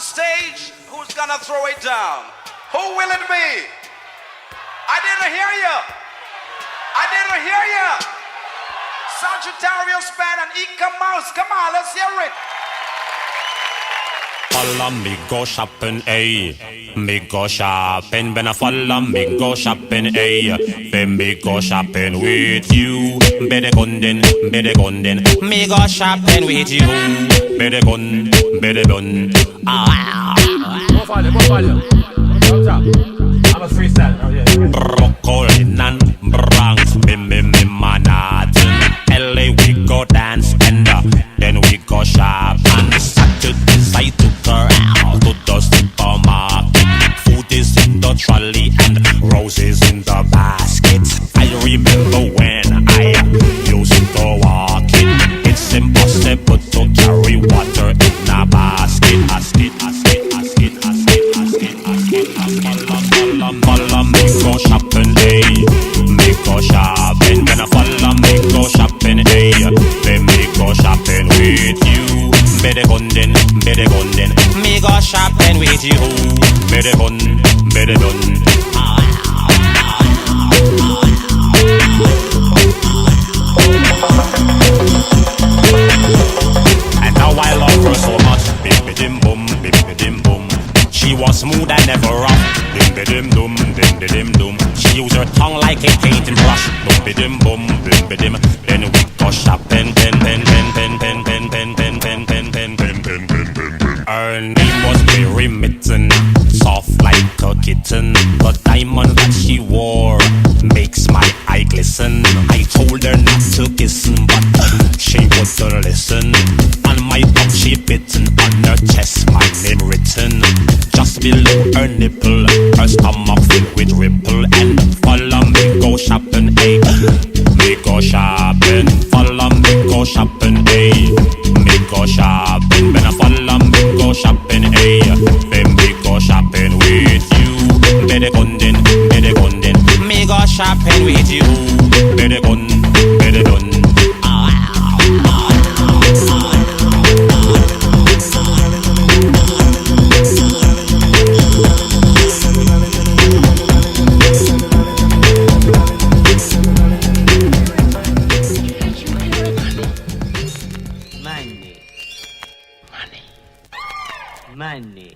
stage, who's gonna throw it down? Who will it be? I didn't hear you. I didn't hear you. Sagittarius Band and Ika Mouse. Come on, let's hear it. Follow me go shopping, ayy. Me go shopping, when I follow me go shopping, ayy. Then me go shopping with you. Better gun. Me go shopping with you. Better gun. Ah. More volume. Up top. I'm a freestyle. Oh yeah. Brooklyn and Bronx, me Manhattan. LA we go dance and then we go shop. And Saturdays I took her out to the supermarket. Food is in the trolley and roses in the basket. I remember when I used to walk it. It's impossible to carry water in a basket. Follow me go shopping, ayy. Me go shopping, when I follow me go shopping, ayy. Then me go shopping with you. Better gun. Me go shopping with you. Better gun. And now I love her so much. Bim boom. She was smooth and never rough. Dim dum. She used her tongue like a painting brush. Dim boom. Then we go shopping. Her name was Mary Mitten, soft like a kitten. The diamond that she wore makes my eye glisten. I told her not to kiss, but she wouldn't listen. On my tongue she bitten, on her chest my name written. Just below her nipple, her stomach filled with ripple. And follow me go shopping, ayy. Me go shopping, follow me go shopping, ayy. Me go shopping, when I follow me go shopping, ayy. Then me go shopping with you. Better gun. Me go shopping with you. Better gun. Money.